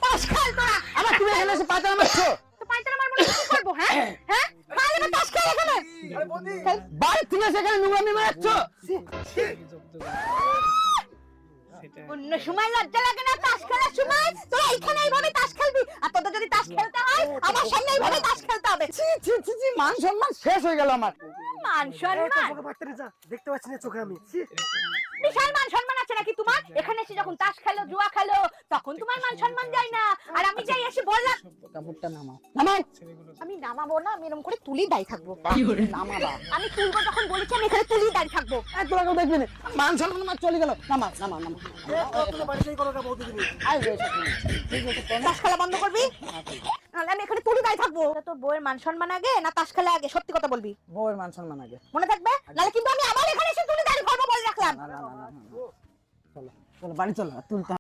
তাস খেল তোরা। আমার তুমি এখানে এসে পায়তারা মারছো? তো পাইতারা মারবো না কি করবো? হ্যাঁ হ্যাঁ খালি না তাস খেল এখানে। বাড়ি থেকে সেখানে নোংরামি মারছো? অন্য সময় লজ্জা লাগে না তাস খেলার সময়? তোরা এখানে এইভাবে তাস খেলবি, আর তোদের যদি তাস খেলতে হয় আমার সামনে এইভাবে তাস খেলতে হবে। ছি ছি ছি ছি, মান সম্মান শেষ হয়ে গেল আমার। মান সম্মান? দেখতে পাচ্ছি না চোখে আমি। বিশাল মান সম্মান আছে নাকি তোমার? এখানে এসে যখন তাস খেলো জুয়া খেলো তখন তোমার মান সম্মান যায় না, আর আমি যাই এসে বললাম কাপড়টা নামাও নামাও। আমি নামাবো না, আমি এরকম করে তুলি দাঁড়িয়ে থাকবো। নামাবা। আমি তুলবো যখন বলেছি আমি এখানে তুলি দাঁড়িয়ে থাকবো। তোরা কেউ দেখবি না, মান সম্মান আমার চলে গেল। নামাও নামাও নামাও। তুমি বাড়িতেই করো না বৌদি তুমি। তাস খেলা বন্ধ করবি, নাহলে আমি এখানে তুলি দাঁড়িয়ে থাকবো। তোর বউয়ের মান সম্মান আগে না তাস খেলা আগে? সত্যি কথা বলবি, বউয়ের মান সম্মান আগে। মনে থাকবে, নাহলে কিন্তু আমি আবার এখানে এসে তুলি দাঁড়িয়ে করবো বলে রাখলাম। না না না না, চলো চলো বাড়ি চলো, তুলতে